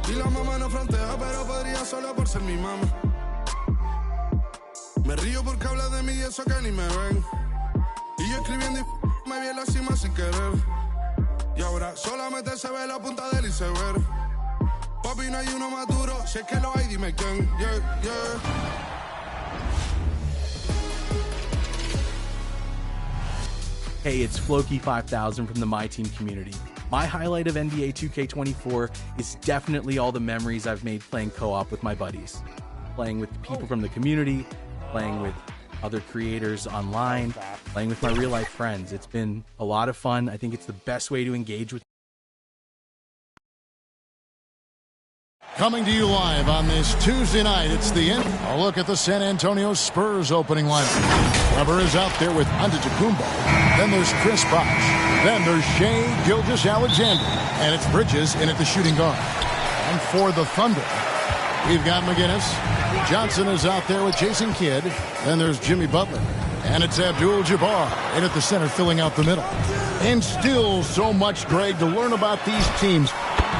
Y la mamá no frontea, pero podría solo por ser mi mamá. Me río porque habla de mí y eso que ni me ven. Y yo escribiendo y me vi en la cima sin querer. Y ahora solamente se ve la punta del iceberg. Papi, no hay uno más duro, si es que lo hay, dime quién. Yeah, yeah. Hey, it's Floki5000 from the My Team community. My highlight of NBA 2K24 is definitely all the memories I've made playing co-op with my buddies. Playing with people from the community, playing with other creators online, playing with my real-life friends. It's been a lot of fun. I think it's the best way to engage with. Coming to you live on this Tuesday night, it's the end. A look at the San Antonio Spurs opening lineup. Weber is out there with Antetokounmpo. Then there's Chris Bosh. Then there's Shai Gilgeous-Alexander. And it's Bridges in at the shooting guard. And for the Thunder, we've got McGinnis. Johnson is out there with Jason Kidd. Then there's Jimmy Butler. And it's Abdul-Jabbar in at the center filling out the middle. And still so much, Greg, to learn about these teams.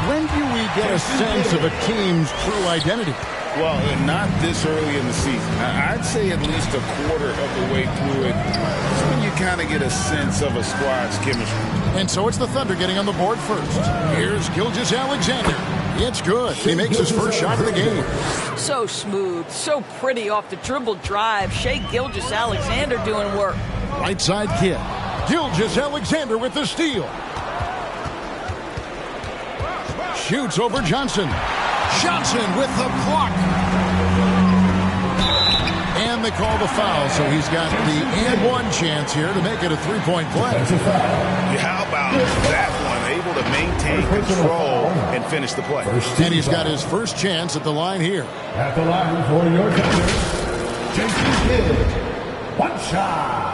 When do we get a sense of a team's true identity? Well, not this early in the season. I'd say at least a quarter of the way through it. That's when you kind of get a sense of a squad's chemistry. And so it's the Thunder getting on the board first. Here's Gilgeous-Alexander. It's good. He makes his first shot of the game. So smooth, so pretty off the dribble drive. Shai Gilgeous-Alexander doing work. Right side kid. Gilgeous-Alexander with the steal. Shoots over Johnson. Johnson with the block. And they call the foul, so he's got the and one chance here to make it a three-point play. How about that one? Able to maintain control and finish the play. And he's got his first chance at the line here. At the line for your Thunder, Jason Kidd. One shot.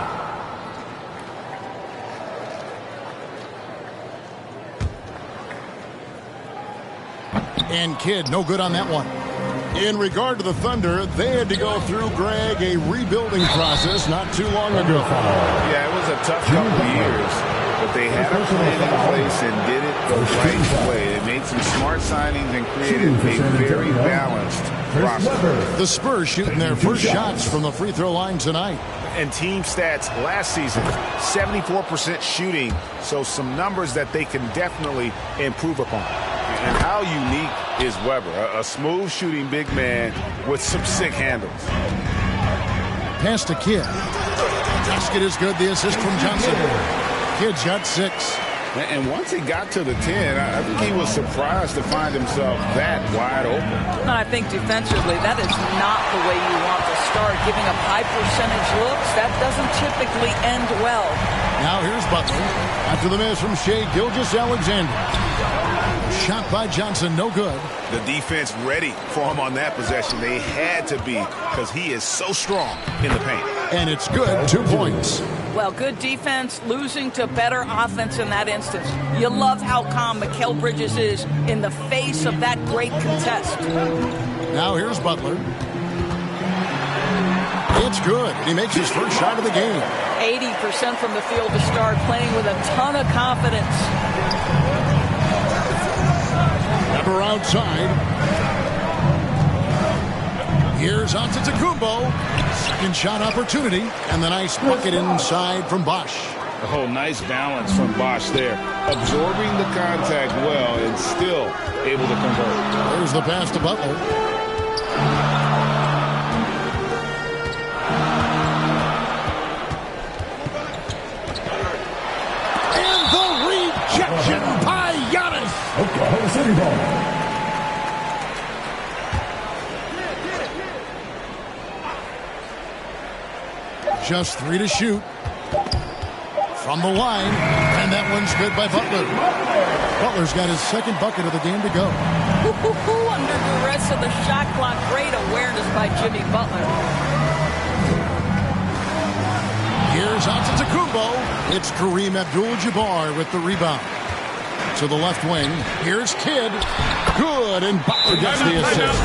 And Kidd, no good on that one. In regard to the Thunder, they had to go through, Greg, a rebuilding process not too long ago. Yeah, it was a tough couple of years, but they had a plan in place and did it the right way. They made some smart signings and created a very balanced roster. The Spurs shooting their first shots from the free throw line tonight. And team stats last season, 74% shooting, so some numbers that they can definitely improve upon. And how unique is Weber? A smooth shooting big man with some sick handles. Pass to Kidd. Basket is good. The assist from Johnson. Kidd's got 6. And once he got to the 10, I think he was surprised to find himself that wide open. I think defensively, that is not the way you want to start. Giving up high percentage looks, that doesn't typically end well. Now here's Butler. After the miss from Shai Gilgeous-Alexander. Shot by Johnson, no good. The defense ready for him on that possession. They had to be because he is so strong in the paint. And it's good, 2 points. Well, good defense, losing to better offense in that instance. You love how calm Mikal Bridges is in the face of that great contest. Now here's Butler. It's good. He makes his first shot of the game. 80% from the field to start, playing with a ton of confidence. Weber outside. Here's Antetokounmpo. Second shot opportunity. And the nice bucket inside from Bosh. Oh, nice balance from Bosh there. Absorbing the contact well and still able to convert. There's the pass to Butler. And the rejection by Giannis. Oklahoma City ball. Just 3 to shoot. From the line. And that one's good by Butler. Butler's got his second bucket of the game to go. Under duress of the shot clock. Great awareness by Jimmy Butler. Here's Antetokounmpo. It's Kareem Abdul-Jabbar with the rebound. To the left wing. Here's Kidd. Good. And Butler gets the assist.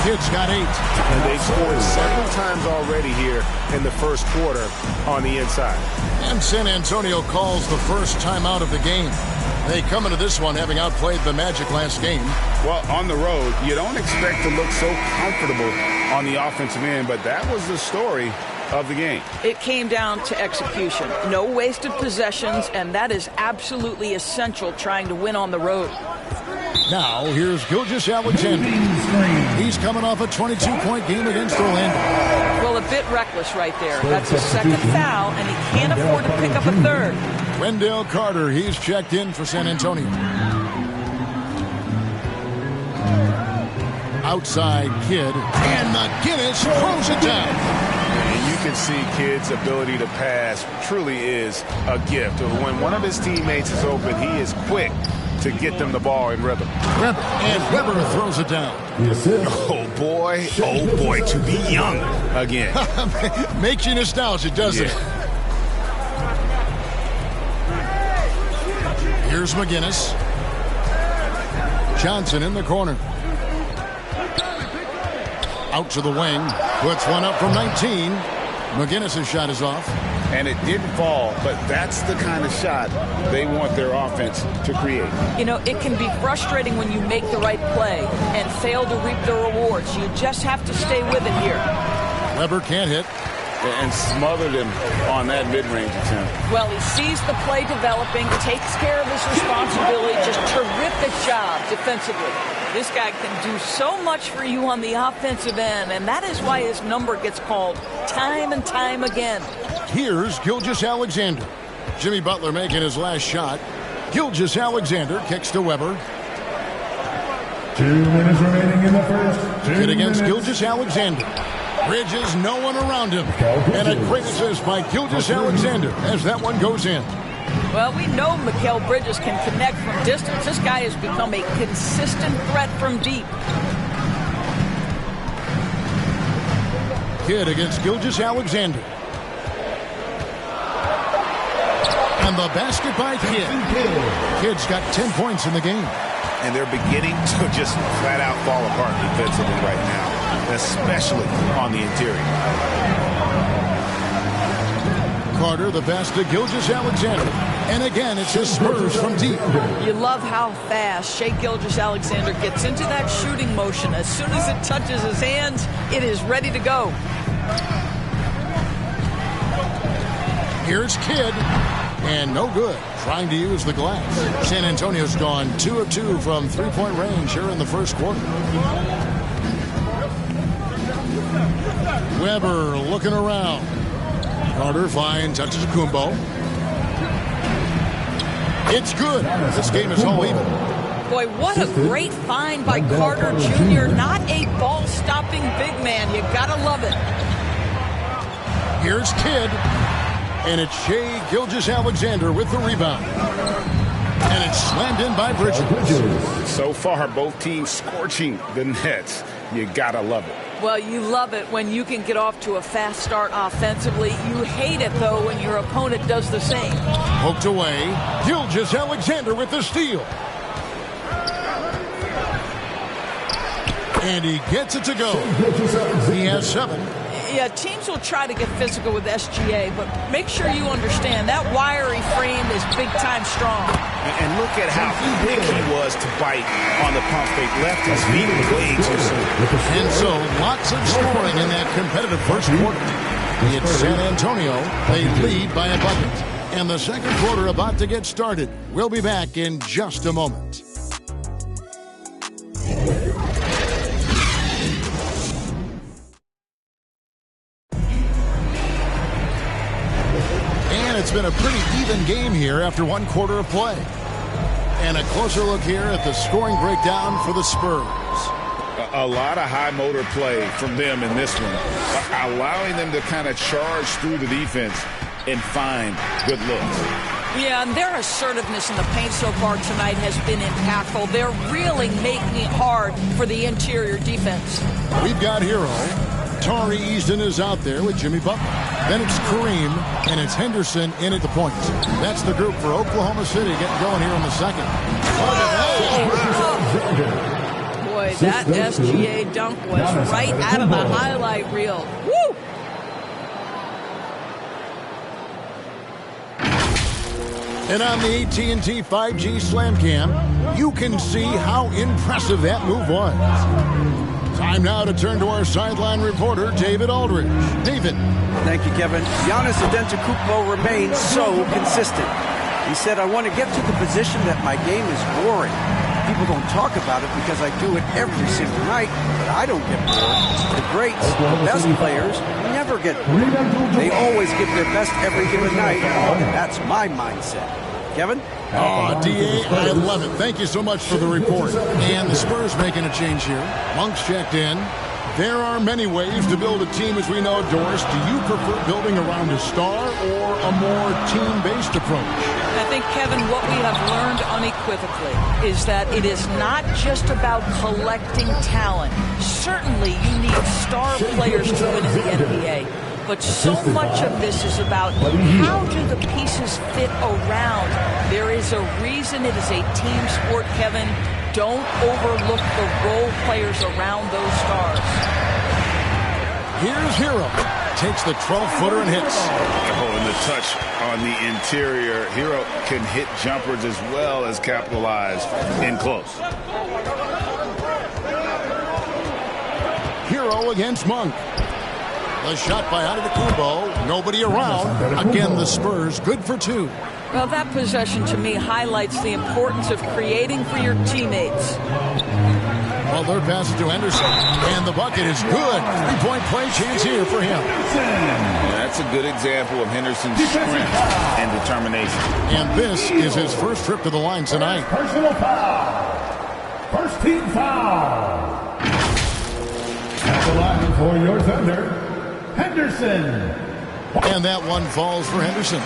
Kidd's got 8. And they've scored several times already here in the first quarter on the inside. And San Antonio calls the first timeout of the game. They come into this one having outplayed the Magic last game. Well, on the road, you don't expect to look so comfortable on the offensive end, but that was the story of the game. It came down to execution. No wasted possessions, and that is absolutely essential trying to win on the road. Now, here's Gilgeous-Alexander. He's coming off a 22-point game against Orlando. Well, a bit reckless right there. That's his second foul, and he can't afford to pick up a third. Wendell Carter, he's checked in for San Antonio. Outside Kidd, and McGinnis throws it down. And you can see Kidd's ability to pass truly is a gift. When one of his teammates is open, he is quick to get them the ball in rhythm. Weber throws it down. Oh boy, to be young again. Makes you nostalgic, doesn't it? Here's McGinnis. Johnson in the corner. Out to the wing. Puts one up from 19. McGinnis' shot is off. And it didn't fall, but that's the kind of shot they want their offense to create. You know, it can be frustrating when you make the right play and fail to reap the rewards. You just have to stay with it here. Weber can't hit. And smothered him on that mid-range attempt. Well, he sees the play developing, takes care of his responsibility. Just terrific job defensively. This guy can do so much for you on the offensive end, and that is why his number gets called time and time again. Here's Gilgeous-Alexander. Jimmy Butler making his last shot. Gilgeous-Alexander kicks to Weber. 2 minutes remaining in the first. Hit against Gilgeous-Alexander. Bridges, no one around him. And a great assist by Gilgeous-Alexander as that one goes in. Well, we know Mikal Bridges can connect from distance. This guy has become a consistent threat from deep. Kidd against Gilgeous-Alexander. And the basket by Kidd. Kidd's got 10 points in the game. And they're beginning to just flat out fall apart defensively right now, especially on the interior. Carter, the pass to Gilgeous-Alexander. And again, it's his Spurs from deep. You love how fast Shai Gilgeous-Alexander gets into that shooting motion. As soon as it touches his hands, it is ready to go. Here's Kidd. And no good. Trying to use the glass. San Antonio's gone 2 of 2 from three-point range here in the first quarter. Weber looking around. Carter finds Antetokounmpo. It's good. This game is all even. Boy, what a great find by Carter Jr. Not a ball-stopping big man. You gotta love it. Here's Kidd. And it's Shai Gilgeous-Alexander with the rebound. And it's slammed in by Bridges. So far, both teams scorching the nets. You gotta love it. Well, you love it when you can get off to a fast start offensively. You hate it, though, when your opponent does the same. Poked away. Gilgeous-Alexander with the steal. And he gets it to go. He has 7. Yeah, teams will try to get physical with SGA, but make sure you understand that wiry frame is big-time strong. And look at how quick he was to bite on the pump fake. Left his feet way too soon. And so, lots of scoring in that competitive first quarter. It's San Antonio. They lead by a bucket. And the second quarter about to get started. We'll be back in just a moment. It's been a pretty even game here after one quarter of play. And a closer look here at the scoring breakdown for the Spurs. A lot of high motor play from them in this one, allowing them to kind of charge through the defense and find good looks. Yeah, and their assertiveness in the paint so far tonight has been impactful. They're really making it hard for the interior defense. We've got Hero. Tari Easton is out there with Jimmy Butler. Then it's Kareem, and it's Henderson in at the point. That's the group for Oklahoma City getting going here in the second. Boy, that SGA dunk was right out of the highlight reel. Woo! And on the AT&T 5G Slam Cam, you can see how impressive that move was. Time now to turn to our sideline reporter, David Aldridge. David. Thank you, Kevin. Giannis Antetokounmpo remains so consistent. He said, I want to get to the position that my game is boring. People don't talk about it because I do it every single night, but I don't get bored. The greats, the best players, never get bored. They always give their best every given night, and that's my mindset. Kevin? Oh, D.A., I love it. Thank you so much for the report. And the Spurs making a change here. Monk's checked in. There are many ways to build a team, as we know, Doris. Do you prefer building around a star or a more team-based approach? I think, Kevin, what we have learned unequivocally is that it is not just about collecting talent. Certainly, you need star players to win in the NBA. But so much of this is about how do the pieces fit around. There is a reason it is a team sport, Kevin. Don't overlook the role players around those stars. Here's Hero. Takes the 12-footer and hits. Oh, and the touch on the interior. Hero can hit jumpers as well as capitalize in close. Hero against Monk. The shot by Antetokounmpo. Nobody around. Again, the Spurs good for two. Well, that possession to me highlights the importance of creating for your teammates. Well, their pass to Henderson. And the bucket is good. Three-point play chance here for him. That's a good example of Henderson's strength and determination. And this is his first trip to the line tonight. Personal foul. First team foul. At the line for your Thunder, Henderson. And that one falls for Henderson.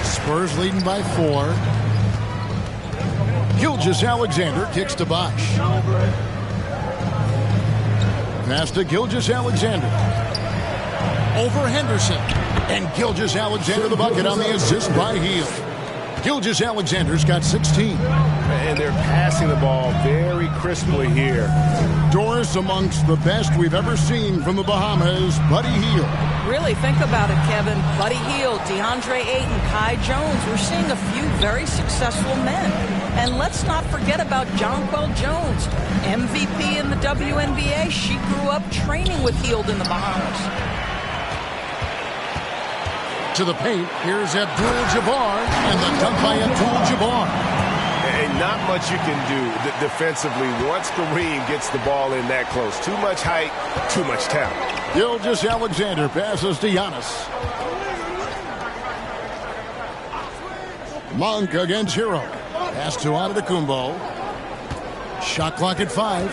Spurs leading by 4. Gilgeous-Alexander kicks to Bosh. Pass to Gilgeous-Alexander. Over Henderson. And Gilgeous-Alexander the bucket on the assist by Hield. Gilgeous-Alexander's got 16. And they're passing the ball very crisply here. Doris, amongst the best we've ever seen from the Bahamas, Buddy Hield. Really think about it, Kevin. Buddy Hield, DeAndre Ayton, Kai Jones. We're seeing a few very successful men. And let's not forget about Jonquel Jones, MVP in the WNBA. She grew up training with Hield in the Bahamas. To the paint, here's Abdul-Jabbar, and the dunk by Abdul-Jabbar. And not much you can do defensively once Kareem gets the ball in that close. Too much height, too much talent. Gilgeous-Alexander passes to Giannis. Monk against Hero. Pass to Antetokounmpo. Shot clock at 5.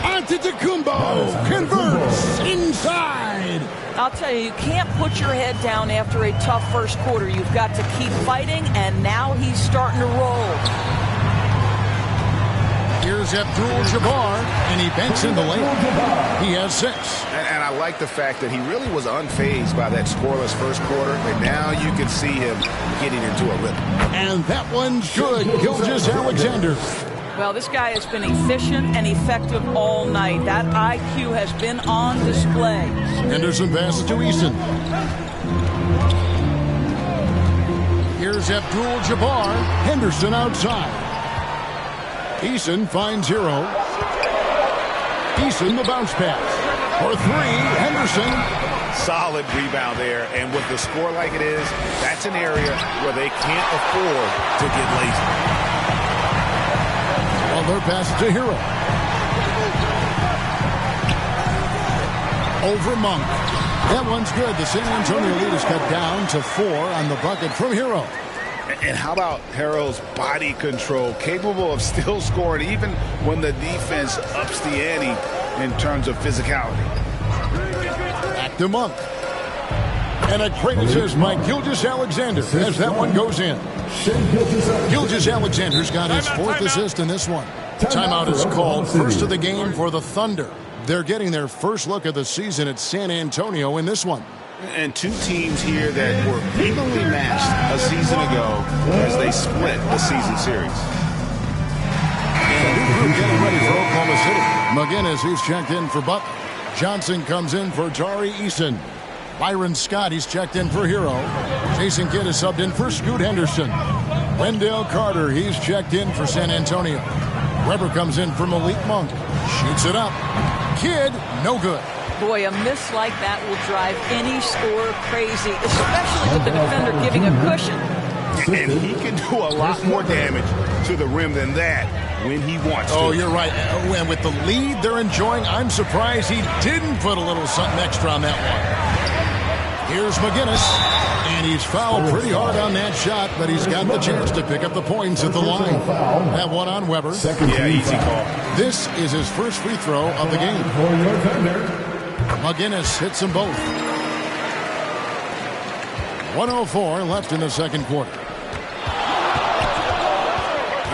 Antetokounmpo converts inside. I'll tell you, you can't put your head down after a tough first quarter. You've got to keep fighting, and now he's starting to roll. Here's Abdul-Jabbar, and he banks in the lane. He has 6. And I like the fact that he really was unfazed by that scoreless first quarter, and now you can see him getting into a rhythm. And that one's good. Gilgeous-Alexander. Well, this guy has been efficient and effective all night. That IQ has been on display. Henderson passes to Eason. Here's Abdul-Jabbar. Henderson outside. Eason finds Hero. Eason the bounce pass. For 3, Henderson. Solid rebound there, and with the score like it is, that's an area where they can't afford to get lazy. Their pass to Hero. Over Monk. That one's good. The San Antonio lead is cut down to 4 on the bucket from Hero. And how about Hero's body control? Capable of still scoring even when the defense ups the ante in terms of physicality. Back to Monk. And a great assist by Gilgeous-Alexander as that one goes in. Gilgeous-Alexander's got his 4th assist in this one. Timeout is called. First of the game for the Thunder. They're getting their first look of the season at San Antonio in this one. And two teams here that were evenly matched a season ago as they split the season series. And new group getting ready for Oklahoma City. McGinnis, who's checked in for Butler. Johnson comes in for Tari Eason. Byron Scott, he's checked in for Hero. Jason Kidd is subbed in for Scoot Henderson. Wendell Carter, he's checked in for San Antonio. Weber comes in for Malik Monk. Shoots it up. Kidd, no good. Boy, a miss like that will drive any scorer crazy, especially with the defender giving a cushion. And he can do a lot more damage to the rim than that when he wants to. Oh, you're right. And with the lead they're enjoying, I'm surprised he didn't put a little something extra on that one. Here's McGinnis, and he's fouled pretty hard on that shot, but he's got the chance to pick up the points at the line. That one on Weber. Yeah, easy call. This is his first free throw of the game. McGinnis hits them both. 1:04 left in the second quarter.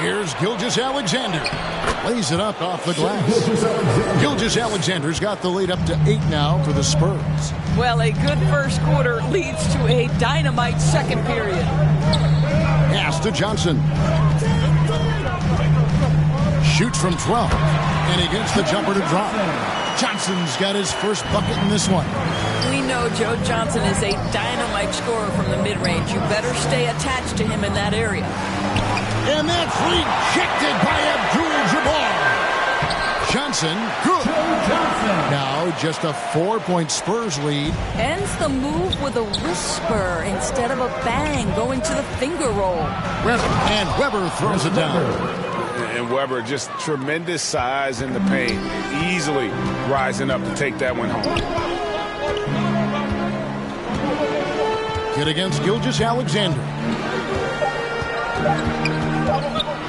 Here's Gilgeous-Alexander. Lays it up off the glass. Gilgeous-Alexander's got the lead up to 8 now for the Spurs. Well, a good first quarter leads to a dynamite second period. Pass to Johnson. Shoots from 12. And he gets the jumper to drop. Johnson's got his first bucket in this one. We know Joe Johnson is a dynamite scorer from the mid-range. You better stay attached to him in that area. And that's rejected by Abdul-Jabbar. Johnson, good. Now just a 4-point Spurs lead. Ends the move with a whisper instead of a bang, going to the finger roll. And Weber throws it down. And Weber, just tremendous size in the paint, easily rising up to take that one home. Kidd against Gilgeous-Alexander.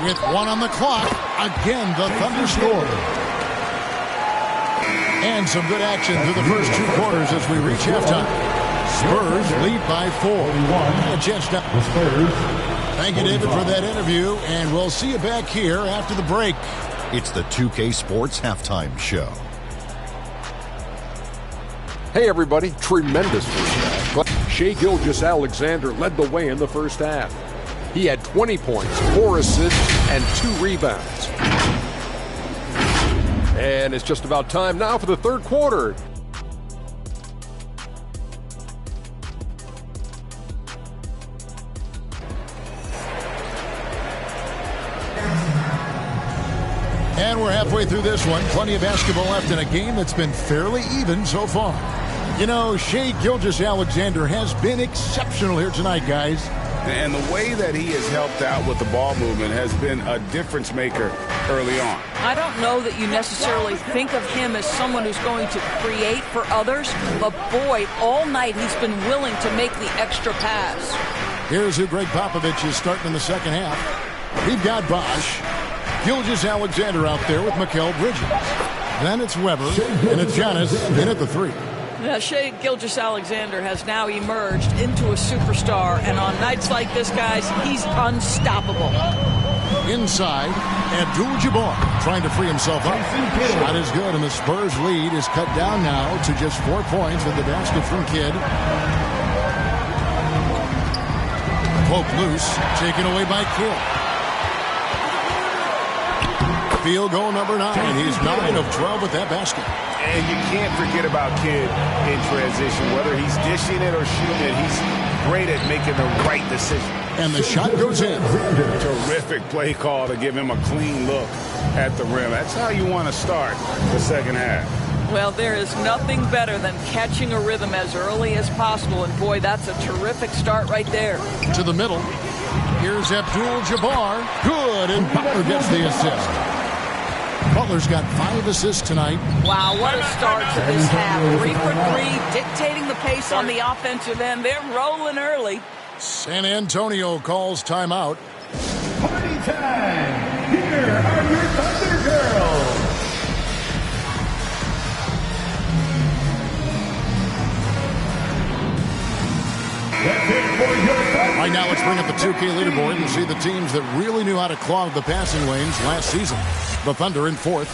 With 1 on the clock, again the Thunder score. And some good action through the first 2 quarters as we reach halftime. Spurs lead by 4. A chance now. Thank you, David, for that interview, and we'll see you back here after the break. It's the 2K Sports Halftime Show. Hey, everybody. Tremendous first half. Shai Gilgeous-Alexander led the way in the first half. He had 20 points, 4 assists, and 2 rebounds. And it's just about time now for the third quarter. And we're halfway through this one. Plenty of basketball left in a game that's been fairly even so far. You know, Shai Gilgeous-Alexander has been exceptional here tonight, guys. And the way that he has helped out with the ball movement has been a difference maker early on. I don't know that you necessarily think of him as someone who's going to create for others, but boy, all night he's been willing to make the extra pass. Here's who Greg Popovich is starting in the second half. We've got Bosch, Gilgeous-Alexander out there with Mikal Bridges. Then it's Weber, and it's Giannis in at the 3. Now, Shai Gilgeous-Alexander has now emerged into a superstar, and on nights like this, guys, he's unstoppable. Inside, Abdul-Jabbar trying to free himself up. Shot is good, and the Spurs lead is cut down now to just 4 points with the basket from Kidd. Poke loose, taken away by Kidd. Field goal number 9. He's 9 of 12 with that basket. And you can't forget about Kidd in transition. Whether he's dishing it or shooting it, he's great at making the right decision. And the shot goes in. Terrific play call to give him a clean look at the rim. That's how you want to start the second half. Well, there is nothing better than catching a rhythm as early as possible. And boy, that's a terrific start right there. To the middle. Here's Abdul-Jabbar. Good, and Butler gets the assist. Butler's got 5 assists tonight. Wow, what a start to this half. 3 for 3, dictating the pace on the offensive end. They're rolling early. San Antonio calls timeout. Party time! Here are your Thunder Girls! Right now, let's bring up the 2K leaderboard and see the teams that really knew how to clog the passing lanes last season. The Thunder in 4th.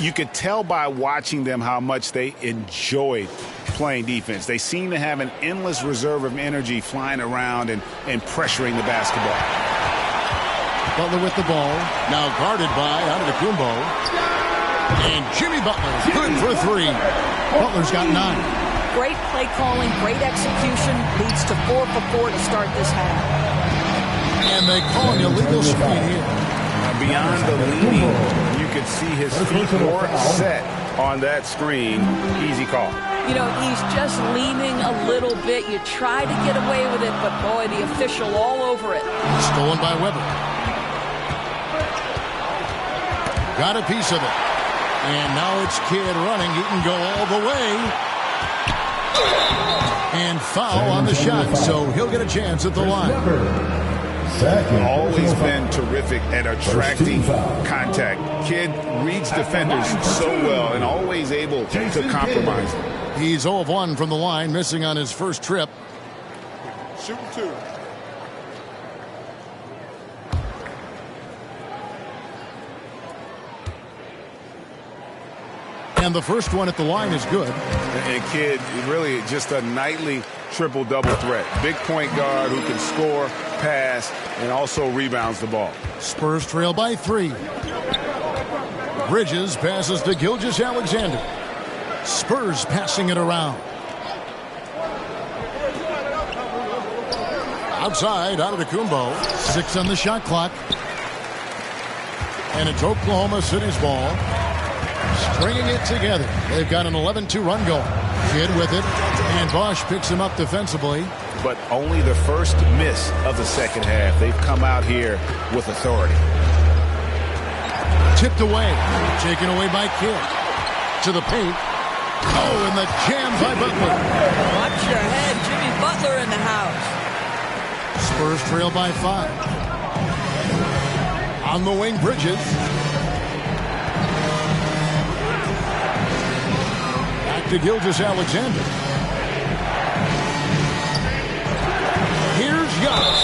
You could tell by watching them how much they enjoyed playing defense. They seem to have an endless reserve of energy flying around and pressuring the basketball. Butler with the ball. Now guarded by Antetokounmpo. And Jimmy Butler, good for 3. Butler's got 9. Great play calling, great execution, leads to 4 for 4 to start this half. And they call an illegal screen here. Now beyond the leading, you could see his feet more set on that screen. Easy call. You know, he's just leaning a little bit. You try to get away with it, but boy, the official all over it. Stolen by Weber. Got a piece of it. And now it's Kidd running. He can go all the way. And foul on the shot, so he'll get a chance at the line. Always been terrific at attracting contact. Kidd reads defenders so well and always able to compromise them. He's 0 of 1 from the line, missing on his first trip. Shoot 2. And the first one at the line is good. And Kidd, really just a nightly triple-double threat. Big point guard who can score, pass, and also rebounds the ball. Spurs trail by 3. Bridges passes to Gilgeous-Alexander. Spurs passing it around. Outside, Antetokounmpo. 6 on the shot clock. And it's Oklahoma City's ball. Stringing it together. They've got an 11-2 run going. Kidd with it. And Bosch picks him up defensively. But only the first miss of the second half. They've come out here with authority. Tipped away. Taken away by Kidd. To the paint. Oh, and the jam by Butler. Watch your head. Jimmy Butler in the house. Spurs trail by 5. On the wing, Bridges. Back to Gilgeous-Alexander. Here's Giannis.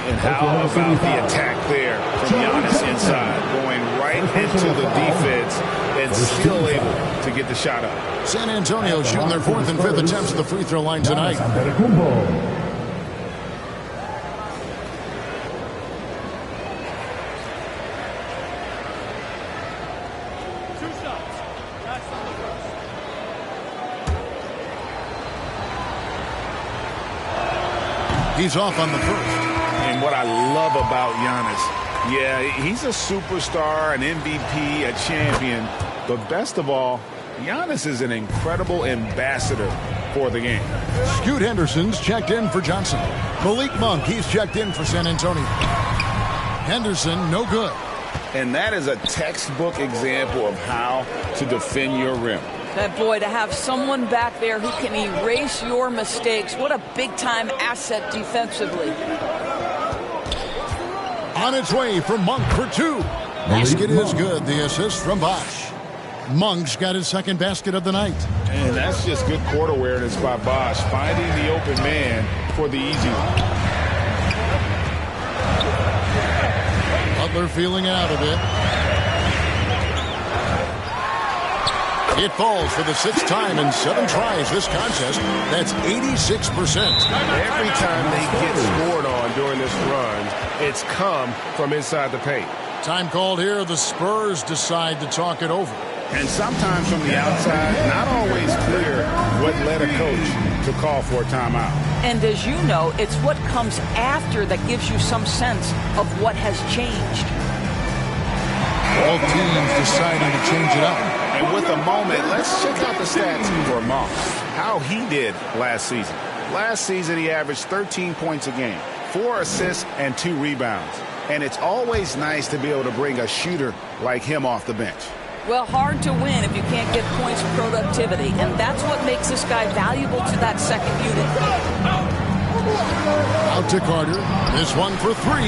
And how about the attack there from Giannis inside, going right into the defense and still able to get the shot up. San Antonio shooting their 4th and 5th attempts at the free throw line tonight. He's off on the first. And what I love about Giannis, yeah, he's a superstar, an MVP, a champion. But best of all, Giannis is an incredible ambassador for the game. Scoot Henderson's checked in for Johnson. Malik Monk, he's checked in for San Antonio. Henderson, no good. And that is a textbook example of how to defend your rim. That boy, to have someone back there who can erase your mistakes, what a big-time asset defensively. On its way from Monk for 2. Basket is good. The assist from Bosch. Monk's got his second basket of the night. And that's just good court awareness by Bosch, finding the open man for the easy one. Butler feeling it out a bit. It falls for the 6th time in 7 tries this contest. That's 86%. Every time they get scored on during this run, it's come from inside the paint. Time called here. The Spurs decide to talk it over. And sometimes from the outside, not always clear what led a coach to call for a timeout. And as you know, it's what comes after that gives you some sense of what has changed. Both teams deciding to change it up. And with a moment, let's check out the stats for Monk. How he did last season. Last season, he averaged 13 points a game, 4 assists, and 2 rebounds. And it's always nice to be able to bring a shooter like him off the bench. Well, hard to win if you can't get points productivity, and that's what makes this guy valuable to that second unit. Out to Carter. This one for 3.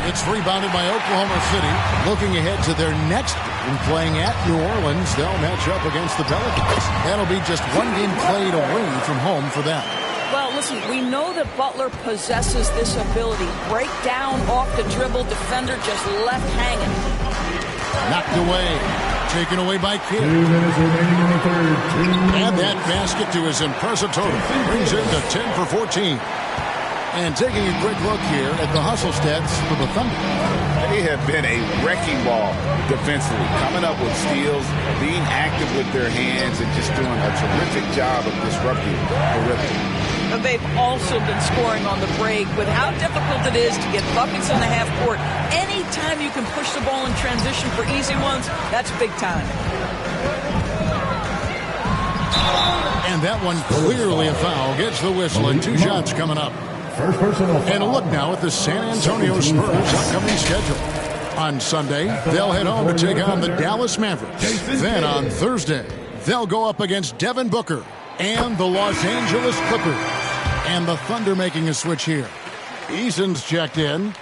It's rebounded by Oklahoma City. Looking ahead to their next game, playing at New Orleans, they'll match up against the Pelicans. That'll be just 1 game played away from home for them. Well, listen, we know that Butler possesses this ability. Break down off the dribble, defender just left hanging. Knocked away. Taken away by Kidd. 2 minutes remaining in the third. Add that basket to his impressive total. Brings him to 10 for 14. And taking a quick look here at the hustle stats for the Thunder. they have been a wrecking ball defensively, coming up with steals, being active with their hands, and just doing a terrific job of disrupting the rhythm. They've also been scoring on the break. With how difficult it is to get buckets in the half court, anytime you can push the ball in transition for easy ones, that's big time. And that one clearly a foul. Gets the whistle, and 2 shots coming up. First personal foul. And a look now at the San Antonio Spurs' upcoming schedule. On Sunday, they'll head home to take on the Dallas Mavericks. Then on Thursday, they'll go up against Devin Booker and the Los Angeles Clippers. And the Thunder making a switch here. Eason's checked in.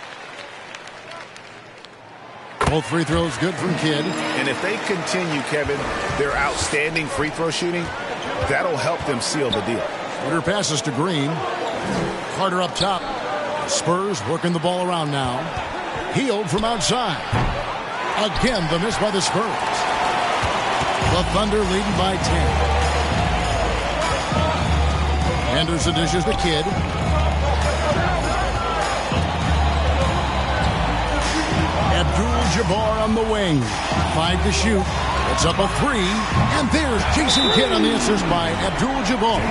Both free throws good from Kidd. And if they continue, Kevin, their outstanding free throw shooting, that'll help them seal the deal. Schroeder passes to Green. Carter up top. Spurs working the ball around now. Healed from outside. Again, the miss by the Spurs. The Thunder leading by 10. Henderson dishes the Kidd. Abdul-Jabbar on the wing. 5 to shoot. It's up a 3. And there's Jason Kidd on the assist by Abdul-Jabbar.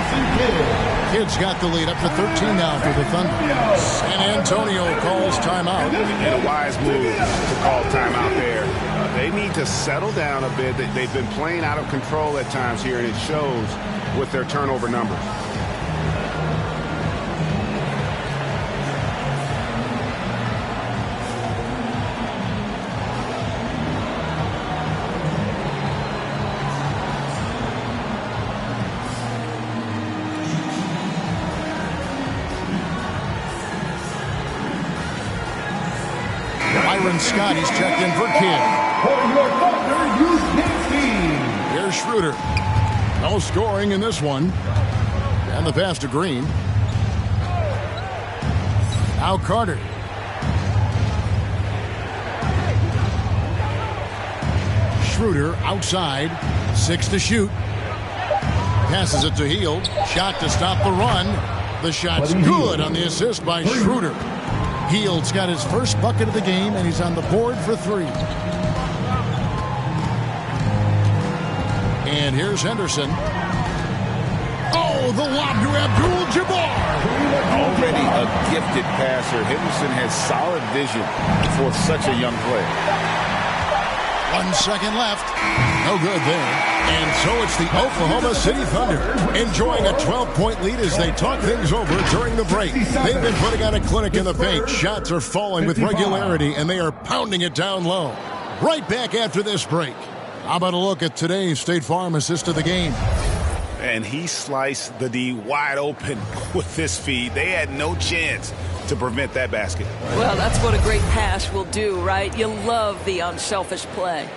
Kidd's got the lead up to 13 now for the Thunder. San Antonio calls timeout. And a wise move to call timeout there. They need to settle down a bit. They've been playing out of control at times here, and it shows with their turnover numbers. Scotty's checked in for Kidd. For your Thunder, use 16. Here's Schroeder. No scoring in this one. And the pass to Green. Now Carter. Schroeder outside. 6 to shoot. Passes it to Hield. Shot to stop the run. The shot's good on the assist by Schroeder. Hield's got his first bucket of the game, and he's on the board for 3. And here's Henderson. Oh, the lob to Abdul-Jabbar. Already a gifted passer, Henderson has solid vision for such a young player. 1 second left. No good there. And so it's the Oklahoma City Thunder enjoying a 12-point lead as they talk things over during the break. They've been putting on a clinic in the paint. Shots are falling with regularity, and they are pounding it down low. Right back after this break. How about a look at today's State Farm assist of the game? And he sliced the D wide open with this feed. They had no chance to prevent that basket. Well, that's what a great pass will do, right? You love the unselfish play.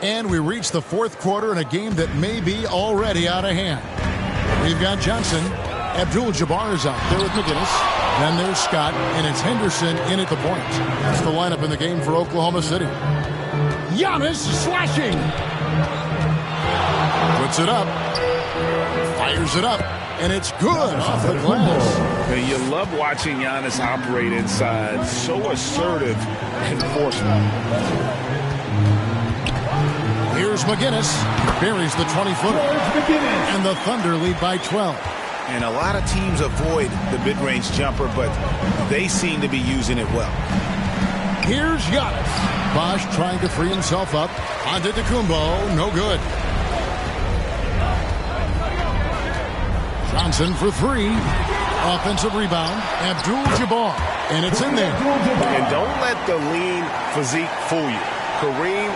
And we reach the 4th quarter in a game that may be already out of hand. We've got Johnson. Abdul-Jabbar is out there with McGinnis. Then there's Scott, and it's Henderson in at the point. That's the lineup in the game for Oklahoma City. Giannis slashing. Puts it up. Fires it up. And it's good off the glass. And you love watching Giannis operate inside. So assertive and forceful. Here's McGinnis. Buries the 20-footer. And the Thunder lead by 12. And a lot of teams avoid the mid-range jumper, but they seem to be using it well. Here's Giannis. Bosch trying to free himself up. Antetokounmpo, no good. Johnson for 3. Offensive rebound. Abdul-Jabbar. And it's in there. And don't let the lean physique fool you. Kareem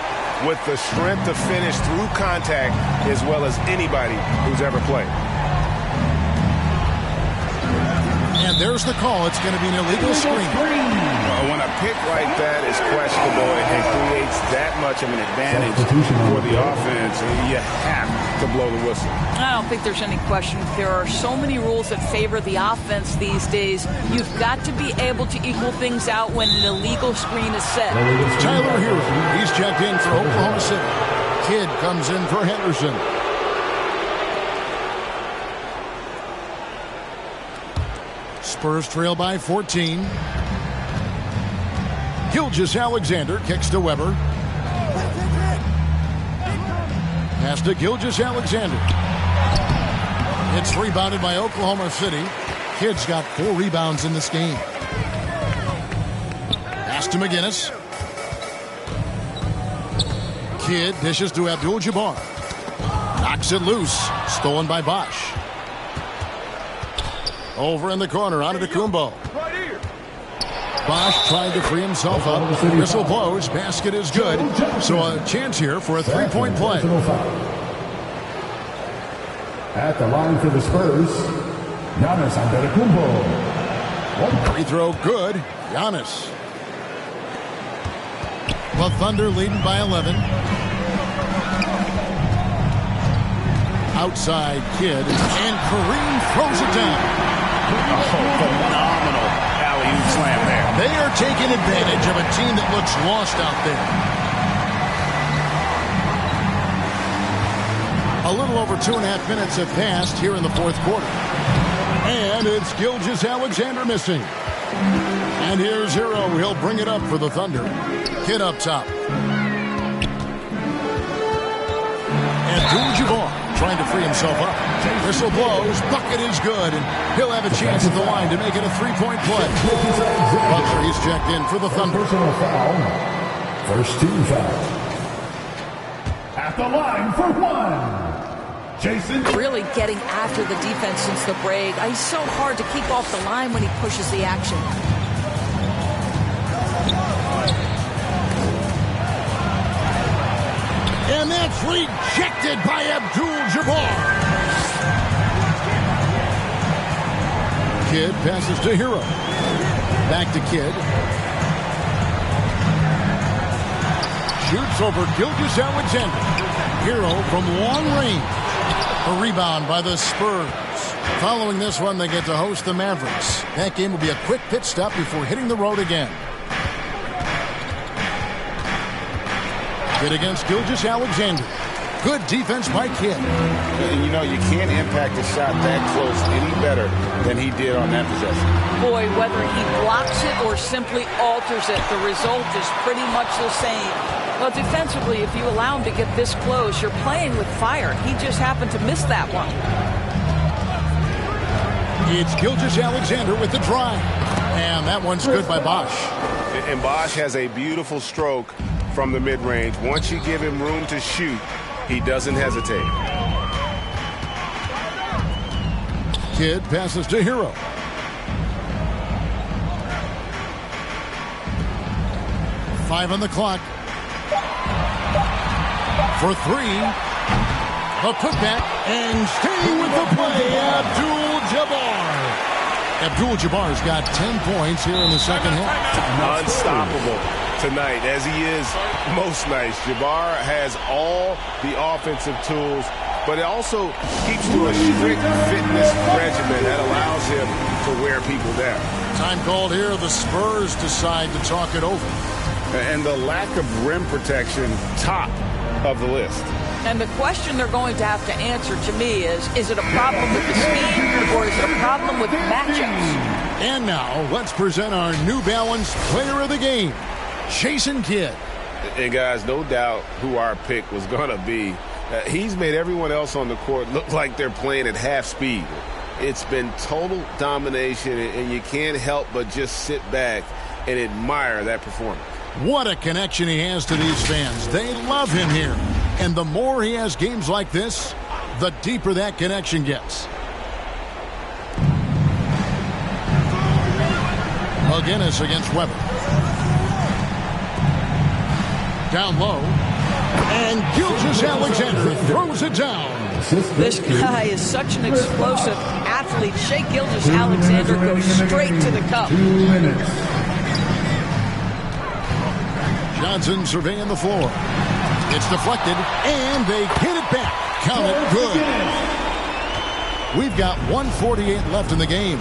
with the strength to finish through contact as well as anybody who's ever played. And there's the call. It's going to be an illegal screen. When a pick like that is questionable and creates that much of an advantage for the offense, you have to blow the whistle. I don't think there's any question. There are so many rules that favor the offense these days. You've got to be able to equal things out when an illegal screen is set. Tyler Hero, he's checked in for Oklahoma City. Kidd comes in for Henderson. Spurs trail by 14. Gilgeous-Alexander kicks to Weber. Pass to Gilgeous-Alexander. It's rebounded by Oklahoma City. Kidd's got 4 rebounds in this game. Pass to McGinnis. Kidd dishes to Abdul-Jabbar. Knocks it loose. Stolen by Bosch. Over in the corner, Antetokounmpo. Bosch tried to free himself up. Whistle blows. Basket is good. So a chance here for a 3-point play. At the line for the Spurs, Giannis Antetokounmpo. Free throw good. Giannis. The Thunder leading by 11. Outside Kidd. And Kareem throws it down. Phenomenal alley-oop slam there. They are taking advantage of a team that looks lost out there. A little over 2.5 minutes have passed here in the fourth quarter. And it's Gilgeous-Alexander missing. And here's Hero. He'll bring it up for the Thunder. Kidd up top. Abdul-Jabbar trying to free himself up. Whistle blows. Bucket is good. And he'll have a chance at the line to make it a 3-point play. Butler, he's checked in for the Thunder. Personal foul. First team foul. At the line for 1. Jason. Really getting after the defense since the break. He's so hard to keep off the line when he pushes the action. And that's rejected by Abdul-Jabbar. Kidd passes to Hero. Back to Kidd. Shoots over Gilgeous-Alexander. Hero from long range. A rebound by the Spurs. Following this one, they get to host the Mavericks. That game will be a quick pit stop before hitting the road again. Kidd against Gilgeous-Alexander. Good defense by Kidd. And you know, you can't impact a shot that close any better than he did on that possession. Boy, whether he blocks it or simply alters it, the result is pretty much the same. Well, defensively, if you allow him to get this close, you're playing with fire. He just happened to miss that one. It's Gilgeous-Alexander with the drive. And that one's good by Bosch. And Bosch has a beautiful stroke from the mid-range. Once you give him room to shoot, he doesn't hesitate. Kidd passes to Hero. Five on the clock. For 3. A putback and staying with the play, Abdul-Jabbar. Abdul-Jabbar's got 10 points here in the second half. Unstoppable tonight, as he is most nights. Jabbar has all the offensive tools, but it also keeps to a strict fitness regimen that allows him to wear people down. Time called here. The Spurs decide to talk it over. And the lack of rim protection, top of the list. And the question they're going to have to answer to me is it a problem with the speed or is it a problem with matchups? And now let's present our New Balance player of the game, Jason Kidd. And guys, no doubt who our pick was going to be. He's made everyone else on the court look like they're playing at half speed. It's been total domination, and you can't help but just sit back and admire that performance. What a connection he has to these fans. They love him here. And the more he has games like this, the deeper that connection gets. McGinnis against Weber. Down low. And Gilgeous-Alexander throws it down. This guy is such an explosive athlete. Shai Gilgeous-Alexander goes straight to the cup. 2 minutes. Johnson surveying the floor. It's deflected, and they hit it back. Count it good. We've got 1:48 left in the game.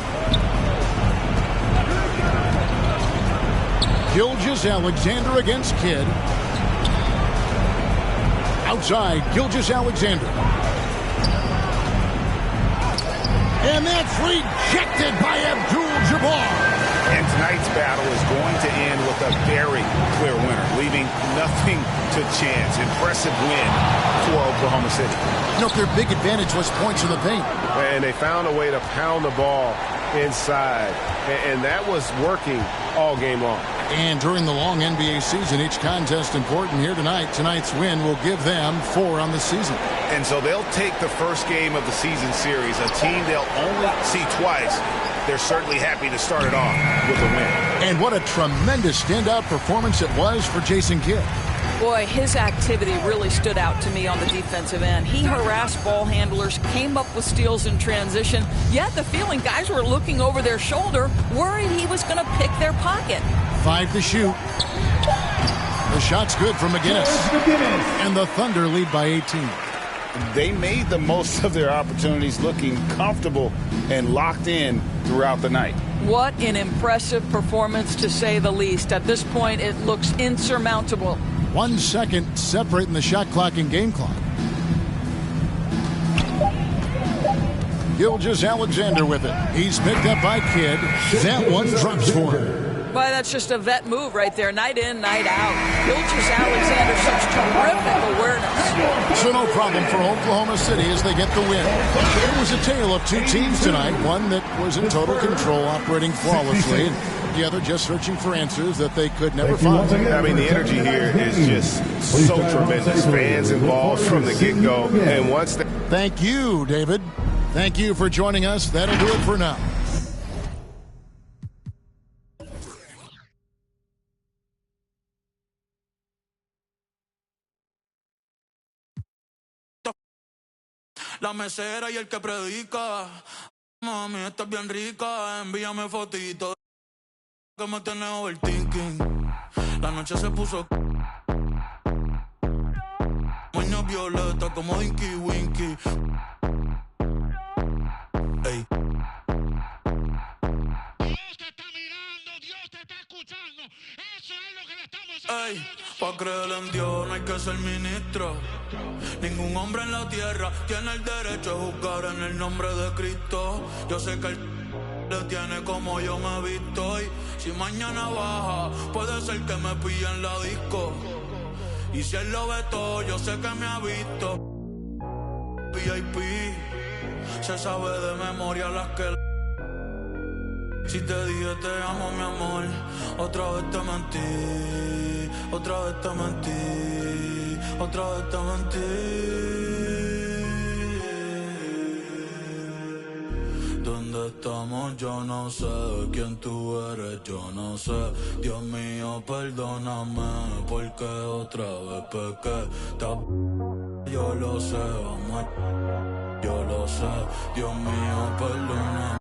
Gilgeous-Alexander against Kidd. Outside, Gilgeous-Alexander. And that's rejected by Abdul bar. And tonight's battle is going to end with a very clear winner, leaving nothing to chance. Impressive win for Oklahoma City. You know, their big advantage was points in the paint. And they found a way to pound the ball inside. And that was working all game long. And during the long NBA season, each contest important here tonight. Tonight's win will give them 4 on the season. And so they'll take the first game of the season series, a team they'll only see twice. They're certainly happy to start it off with a win. And what a tremendous standout performance it was for Jason Kidd. Boy, his activity really stood out to me on the defensive end. He harassed ball handlers, came up with steals in transition. You had the feeling guys were looking over their shoulder, worried he was going to pick their pocket. 5 to shoot. The shot's good from McGinnis. And the Thunder lead by 18. They made the most of their opportunities, looking comfortable and locked in throughout the night. What an impressive performance, to say the least. At this point, it looks insurmountable. 1 second separating the shot clock and game clock. Gilgeous-Alexander with it. He's picked up by Kidd. That one drops for him. Boy, that's just a vet move right there. Night in, night out. Gilgeous-Alexander, such terrific awareness. So no problem for Oklahoma City as they get the win. It was a tale of 2 teams tonight. One that was in total control, operating flawlessly, and the other just searching for answers that they could never find. I mean, the energy here is just so tremendous. Fans involved from the get-go. And once they... Thank you, David. Thank you for joining us. That'll do it for now. La mesera y el que predica. Mami, estás bien rica. Envíame fotito que me tiene overthinking. La noche se puso moña violeta como Dinky Winky. Ey. Dios te está mirando, Dios te está escuchando. Eso es lo que le estamos haciendo. Ey, pa' creer en Dios no hay que ser ministro. Ningún hombre en la tierra tiene el derecho a juzgar en el nombre de Cristo. Yo sé que él le tiene como yo me he visto. Y si mañana baja, puede ser que me pille en la disco. Y si él lo ve todo, yo sé que me ha visto. VIP, se sabe de memoria las que... Si te dije te amo, mi amor, otra vez te mentí, otra vez te mentí, otra vez te mentí. ¿Dónde estamos? Yo no sé. ¿Quién tú eres? Yo no sé. Dios mío, perdóname, porque otra vez pequé. Yo lo sé, amor, yo lo sé. Dios mío, perdóname.